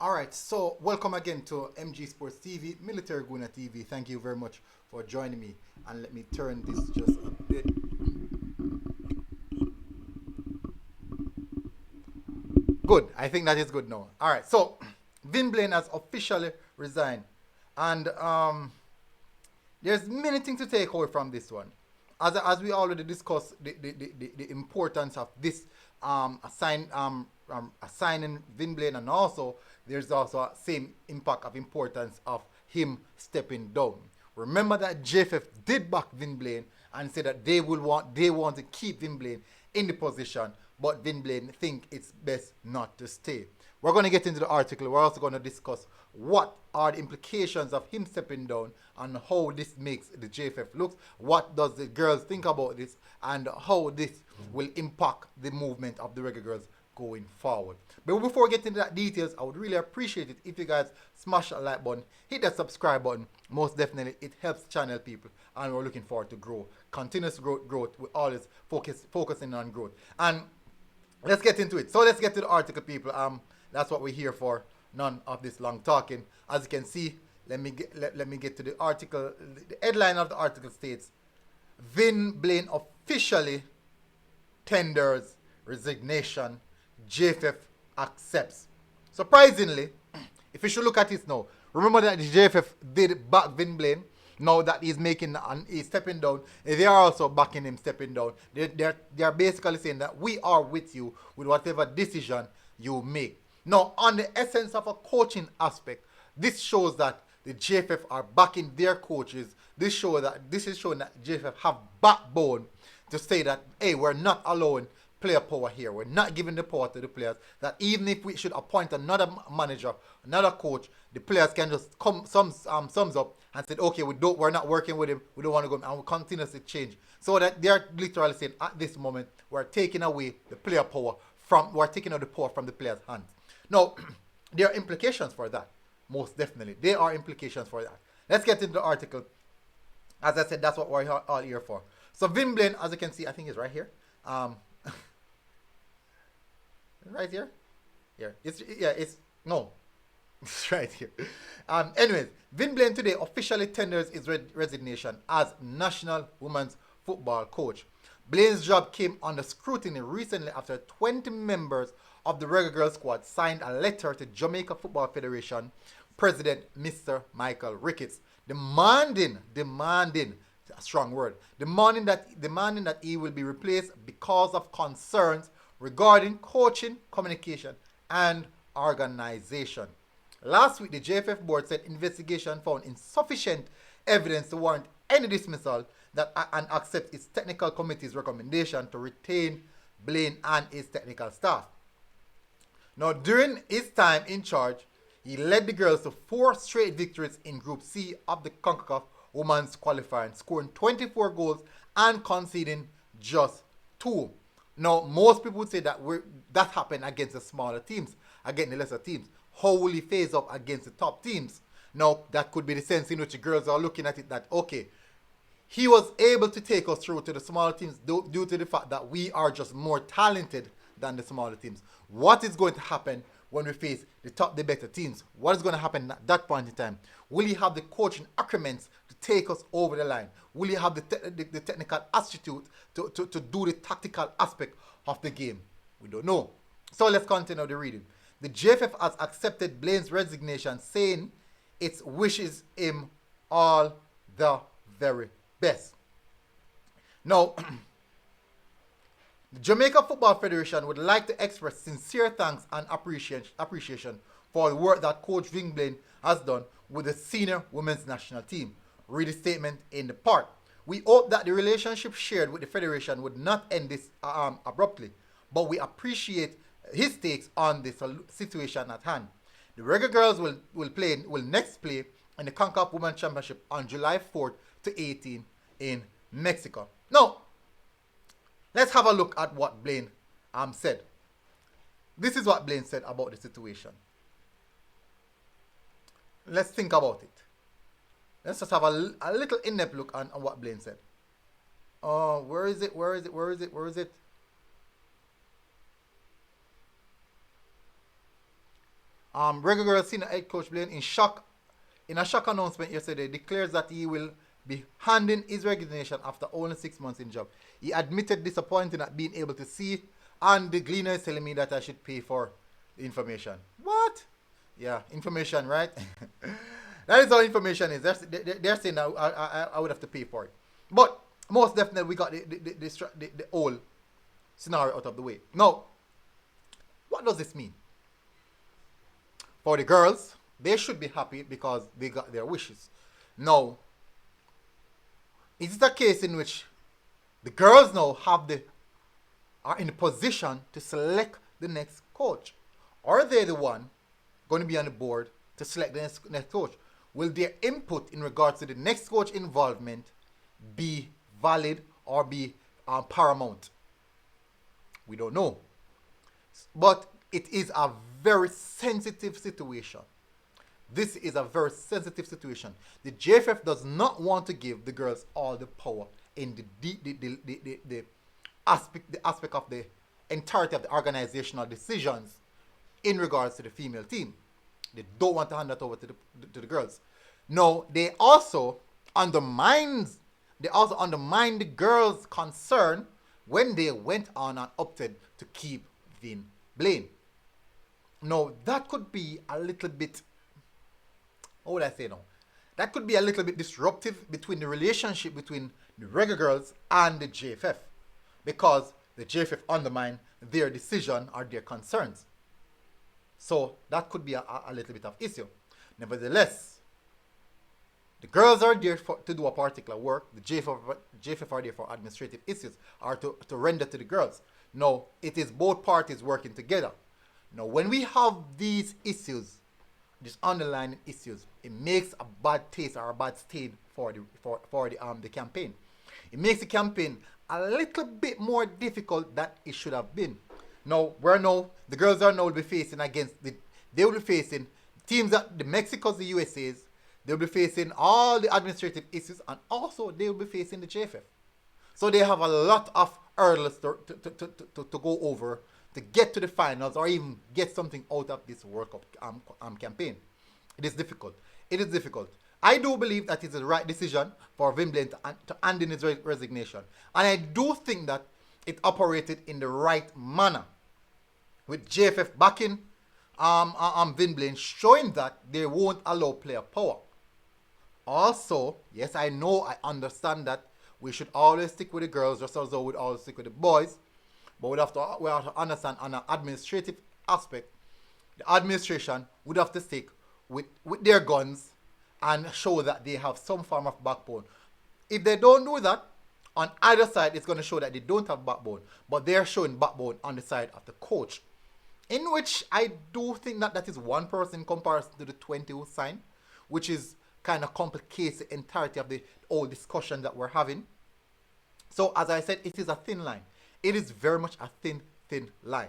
All right, so welcome again to MG Sports TV, Military Guna TV. Thank you very much for joining me. And let me turn this just a bit. Good. I think that is good now. All right, so Vin Blaine has officially resigned. And there's many things to take away from this one. As we already discussed, the importance of this assigning Vin Blaine, and also there's also a same impact of importance of him stepping down. Remember that JFF did back Vin Blaine and said that they want to keep Vin Blaine in the position, but Vin Blaine think it's best not to stay. We're going to get into the article. We're also going to discuss what are the implications of him stepping down and how this makes the JFF looks. What does the girls think about this and how this will impact the movement of the Reggae Girlz going forward. But before we get into that details, I would really appreciate it if you guys smash that like button, hit that subscribe button. Most definitely, it helps channel people, and we're looking forward to continuous growth. With always focusing on growth. And let's get into it. So let's get to the article, people. That's what we're here for. None of this long talking. As you can see, let me get to the article. The headline of the article states, Vin Blaine officially tenders resignation. JFF accepts. Surprisingly, if you should look at it now, remember that the JFF did back Vin Blaine. Now that he's making and he's stepping down, they are also backing him stepping down. They're basically saying that we are with you with whatever decision you make. Now, on the essence of a coaching aspect, this shows that the JFF are backing their coaches. This is showing that JFF have backbone to say that, hey, we're not allowing player power here. We're not giving the power to the players. That even if we should appoint another manager, another coach, the players can just come sums up and say, okay, we're not working with him. We don't want to go, and we continuously change. So that they're literally saying at this moment we're taking away the player power we're taking away the power from the players' hands. Now, there are implications for that. Most definitely, there are implications for that. Let's get into the article. As I said, that's what we're all here for. So Vin Blaine, as you can see, I think is right here. Right here? Here. It's right here. Anyways, Vin Blaine today officially tenders his resignation as National Women's Football Coach. Blaine's job came under scrutiny recently after 20 members of the Reggae Girlz squad signed a letter to Jamaica Football Federation President Mr. Michael Ricketts demanding, a strong word, demanding that he will be replaced because of concerns regarding coaching, communication, and organization. Last week, the JFF board said investigation found insufficient evidence to warrant any dismissal and accept its technical committee's recommendation to retain Blaine and his technical staff. Now, during his time in charge, he led the girls to 4 straight victories in Group C of the CONCACAF Women's Qualifying, scoring 24 goals and conceding just 2. Now, most people would say that that happened against the smaller teams, against the lesser teams. How will he phase up against the top teams? Now, that could be the sense in which the girls are looking at it that, okay, he was able to take us through to the smaller teams due to the fact that we are just more talented than the smaller teams. What is going to happen when we face the better teams? What is going to happen at that point in time? Will he have the coaching accurements to take us over the line? Will he have the technical aptitude to do the tactical aspect of the game? We don't know. So let's continue the reading. The JFF has accepted Blaine's resignation, saying it wishes him all the very best. Now, the Jamaica Football Federation would like to express sincere thanks and appreciation for the work that Coach Vin Blaine has done with the senior women's national team. Read the statement in the part. We hope that the relationship shared with the Federation would not end this abruptly, but we appreciate his takes on the situation at hand. The Reggae Girlz will next play in the CONCACAF Women's Championship on July 4th to 18 in Mexico. Now, let's have a look at what Blaine said. This is what Blaine said about the situation. Let's think about it. Let's just have a little in-depth look on what Blaine said. Where is it? Reggae Girlz senior head coach Blaine in a shock announcement yesterday declares that he will be handing his resignation after only 6 months in job. He admitted disappointing at being able to see, and the gleaner is telling me that I should pay for the information. What? Yeah, information, right? That is how information is. They're saying that I would have to pay for it. But most definitely, we got the whole scenario out of the way. Now, what does this mean? For the girls, they should be happy because they got their wishes. Now, is it a case in which the girls now are in a position to select the next coach? Or are they the one going to be on the board to select the next coach? Will their input in regards to the next coach involvement be valid or be paramount? We don't know. But it is a very sensitive situation. This is a very sensitive situation. The JFF does not want to give the girls all the power in the aspect of the entirety of the organizational decisions in regards to the female team. They don't want to hand that over to the girls. No, they also undermine the girls' concern when they went on and opted to keep Vin Blaine. Now, that could be a little bit, how would I say now? That could be a little bit disruptive between the relationship between the Reggae Girlz and the JFF, because the JFF undermine their decision or their concerns. So that could be a little bit of issue. Nevertheless, the girls are there to do a particular work. The JFF are there for administrative issues or to render to the girls. Now, it is both parties working together. Now, when we have these issues, these underlying issues, it makes a bad taste or a bad stain for the campaign. It makes the campaign a little bit more difficult than it should have been. Now, the girls are now will be facing they will be facing teams that the Mexicos, the USAs, they will be facing all the administrative issues, and also they will be facing the JFF. So they have a lot of hurdles to go over to get to the finals or even get something out of this World Cup campaign. It is difficult. It is difficult. I do believe that it's the right decision for Vin Blaine to hand in his resignation. And I do think that it operated in the right manner, with JFF backing Vin Blaine, showing that they won't allow player power. Also, yes, I understand that we should always stick with the girls just as though we'd always stick with the boys. But we have to understand on an administrative aspect, the administration would have to stick with their guns and show that they have some form of backbone. If they don't do that, on either side, it's going to show that they don't have backbone. But they're showing backbone on the side of the coach, in which I do think that is one person in comparison to the 20 who signed, which is kind of complicates the entirety of the whole discussion that we're having. So, as I said, it is a thin line. It is very much a thin line.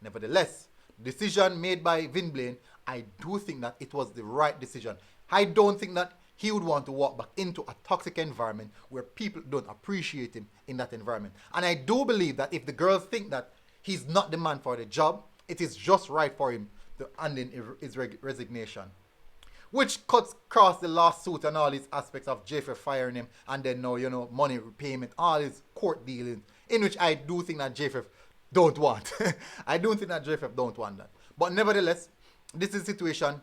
Nevertheless, decision made by Vin Blaine, I do think that it was the right decision. I don't think that he would want to walk back into a toxic environment where people don't appreciate him in that environment. And I do believe that if the girls think that he's not the man for the job, it is just right for him to hand in his resignation. Which cuts across the lawsuit and all these aspects of JFF firing him, and then now, money repayment, all these court dealings, in which I do think that JFF don't want. I don't think that JFF don't want that. But nevertheless, this is a situation.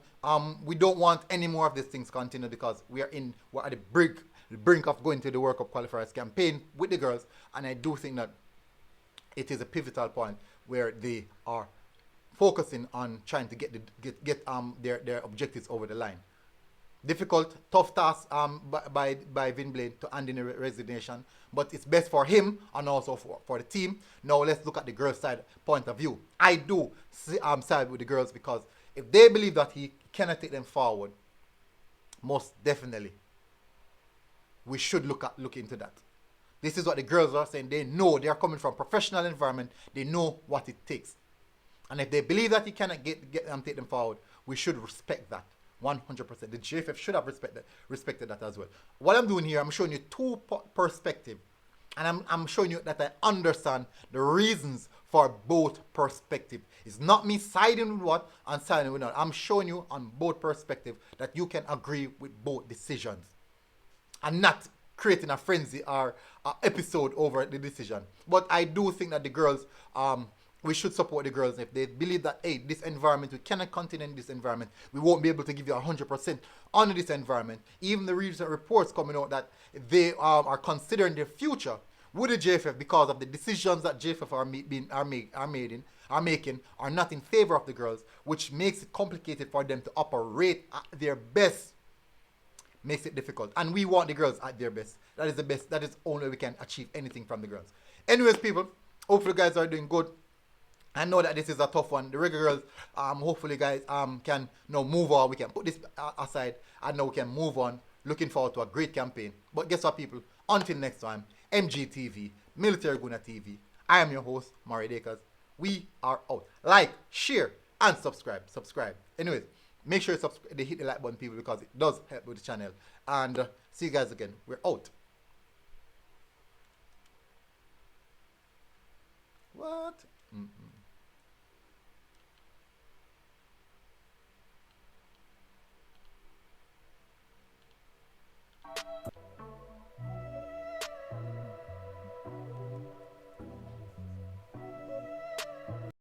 We don't want any more of these things continue, because we're at the brink of going to the World Cup qualifiers campaign with the girls, and I do think that it is a pivotal point where they are focusing on trying to get their objectives over the line. Difficult, tough task by Vin Blaine to hand in a resignation, but it's best for him and also for the team. Now let's look at the girls' side point of view. I do side with the girls, because if they believe that he cannot take them forward, most definitely we should look into that. This is what the girls are saying. They know they are coming from a professional environment. They know what it takes. And if they believe that he cannot take them forward, we should respect that 100%. The JFF should have respected that as well. What I'm doing here, I'm showing you two perspectives, and I'm showing you that I understand the reasons for both perspectives. It's not me siding with what and siding with not. I'm showing you on both perspectives that you can agree with both decisions and not creating a frenzy or a episode over the decision. But I do think that the girls, we should support the girls if they believe that, hey, this environment, we cannot continue in this environment. We won't be able to give you 100% on this environment. Even the recent reports coming out that they are considering their future with the JFF because of the decisions that JFF are making are not in favor of the girls, which makes it complicated for them to operate at their best. Makes it difficult, and we want the girls at their best. That is the best. That is only way we can achieve anything from the girls. Anyways, people, hopefully you guys are doing good. I know that this is a tough one. The Reggae Girlz, hopefully guys can now move on. We can put this aside and now we can move on. Looking forward to a great campaign. But guess what, people? Until next time, MGTV, Military Guna TV. I am your host, Murray Dakers. We are out. Like, share, and subscribe. Anyways, make sure you hit the like button, people, because it does help with the channel. And see you guys again. We're out. What?